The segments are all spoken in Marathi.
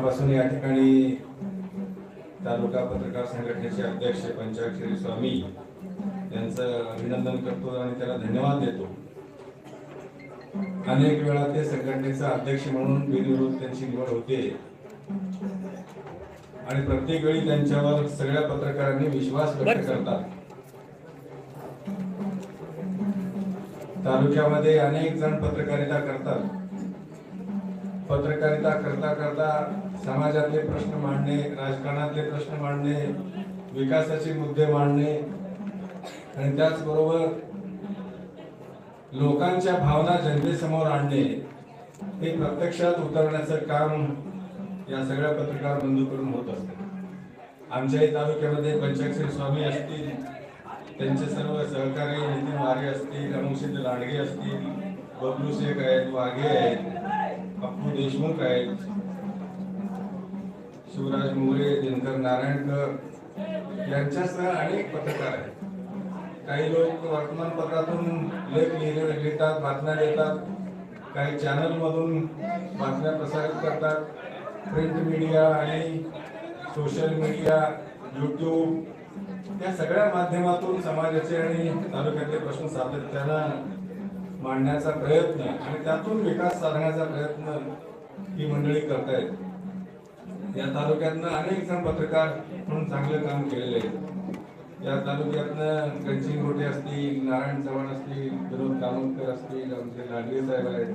मनापासून या ठिकाणी तालुका पत्रकार संघटनेचे अध्यक्ष पंचाक्षरी स्वामी यांचं अभिनंदन करतो आणि त्याला धन्यवाद देतो। अनेक वेळा ते संघटनेचा अध्यक्ष म्हणून बिनविरोध त्यांची निवड होते आणि प्रत्येक वेळी त्यांच्यावर सगळ्या पत्रकारांनी विश्वास व्यक्त करतात। तालुक्यामध्ये अनेक जण पत्रकारिता करतात। पत्रकारिता करता करता समाजातले प्रश्न मांडणे, राजकारणातले प्रश्न मांडणे, विकासाचे मुद्दे मांडणे आणि त्याचबरोबर लोकांच्या भावना जनतेसमोर आणणे हे प्रत्यक्षात उतरण्याचं काम या सगळ्या पत्रकार बंधूकडून होत असते। आमच्याही तालुक्यामध्ये पंचाक्षरी स्वामी असतील, त्यांचे सर्व सहकारी नितीन वाघे असतील, अमुकसिद्ध लांडगे असतील, बबलू शेख आहेत, वाघे आहेत, अप्पू देशमुख आहेत, शिवराज मोरे, दिनकर नारायणकर यांच्यासह अनेक पत्रकार आहेत। काही लोक वर्तमानपत्रातून लेख लिहितात, बातम्या देतात, काही चॅनल मधून बातम्या प्रसारित करतात, प्रिंट मीडिया आणि सोशल मीडिया, यूट्यूब या सगळ्या माध्यमातून समाजाचे आणि तालुक्यातले प्रश्न सातत्यानं मांडण्याचा प्रयत्न आणि त्यातून विकास साधण्याचा प्रयत्न ही मंडळी करतायत। या तालुक्यातनं अनेक जण पत्रकार म्हणून चांगलं काम केलेले आहेत। या तालुक्यातनं गणसिंग गोटे असतील, नारायण चव्हाण असतील, विनोद कामतकर असतील, आमचे लांडगे साहेब आहेत,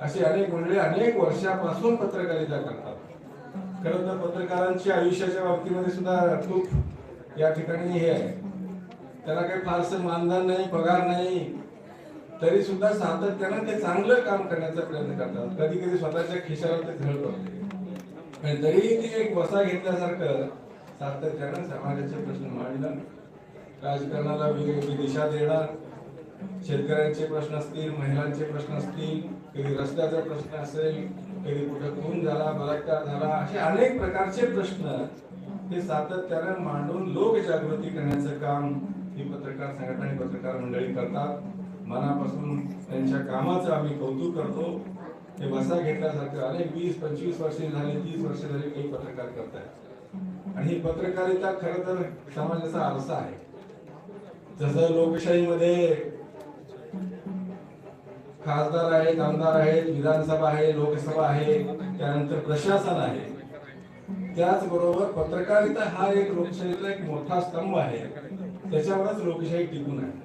अशी अनेक मंडळी अनेक वर्षापासून पत्रकारिता करतात। खरं तर पत्रकारांच्या आयुष्याच्या बाबतीमध्ये सुद्धा खूप या ठिकाणी हे आहे, त्याला काही फारसं मानधन नाही, पगार नाही, तरी सुद्धा सातत्यानं ते चांगलं काम करण्याचा प्रयत्न करतात। कधी कधी स्वतःच्या खिशावर ते झळ पडते आणि तरीही ती एक वसा घेतल्यासारखं सातत्यानं समाजाचे प्रश्न मांडणं, राजकारणाला वेगळी दिशा देणं, शेतकऱ्यांचे प्रश्न असतील, महिलांचे प्रश्न असतील, कधी रस्त्याचा प्रश्न असेल, कधी कुठं खून झाला, बलात्कार झाला, असे अनेक प्रकारचे प्रश्न हे सातत्यानं मांडून लोकजागृती करण्याचं काम ही पत्रकार संघटना आणि पत्रकार मंडळी करतात। मनापासून त्यांच्या कामाचं आम्ही कौतुक करतो। हे वसा घेतल्यासारखं अनेक 20-25 वर्षे झाली, 30 वर्षे झाली काही पत्रकार करतायत आणि ही पत्रकारिता खरं तर समाजाचा आरसा आहे। जसं लोकशाहीमध्ये खासदार आहेत, आमदार आहेत, विधानसभा आहे, लोकसभा आहे, त्यानंतर प्रशासन आहे, त्याचबरोबर पत्रकारिता हा एक लोकशाहीचा एक मोठा स्तंभ आहे। त्याच्यावरच लोकशाही टिकून आहे।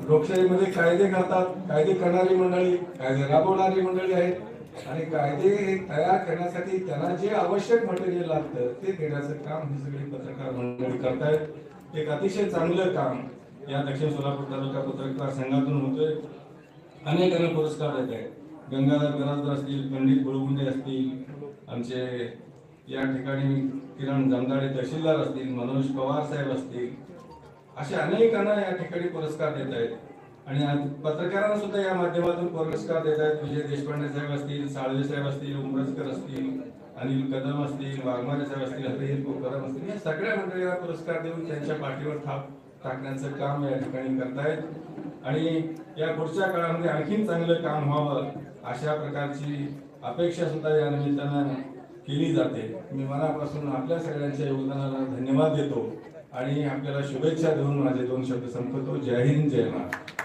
लोकशाहीमध्ये कायदे करतात, कायदे करणारी मंडळी, कायदे राबवणारी मंडळी आहेत आणि कायदे तयार करण्यासाठी त्यांना जे आवश्यक मटेरियल लागतं ते देण्याचं काम ही सगळी पत्रकार मंडळी करतायत। एक अतिशय चांगलं काम या दक्षिण सोलापूर तालुका पत्रकार संघातून होतोय। अनेकांना पुरस्कार देत आहेत। गंगाधर बिराजदार असतील, पंडित बुळगुंडे असतील, आमचे या ठिकाणी किरण जमदाडे तहसीलदार असतील, मनोज पवार साहेब असतील, असे अनेकांना या ठिकाणी पुरस्कार देत आहेत आणि पत्रकारांना सुद्धा या माध्यमातून पुरस्कार देत आहेत। विजय देशपांडे साहेब असतील, साळवे साहेब असतील, उमरजकर असतील, अनिल कदम असतील, वाघमारे साहेब असतील, हरिहर कदम असतील, या सगळ्या मंडळींना पुरस्कार देऊन त्यांच्या पाठीवर थाप टाकण्याचं काम या ठिकाणी करतायत आणि या पुढच्या काळामध्ये आणखीन चांगलं काम व्हावं अशा प्रकारची अपेक्षा सुद्धा या निमित्तानं केली जाते। मी मनापासून आपल्या सगळ्यांच्या योगदानाला धन्यवाद देतो आणि आपल्याला शुभेच्छा देऊन माझे 2 शब्द संपवतो। जय हिंद, जय महाराष्ट्र।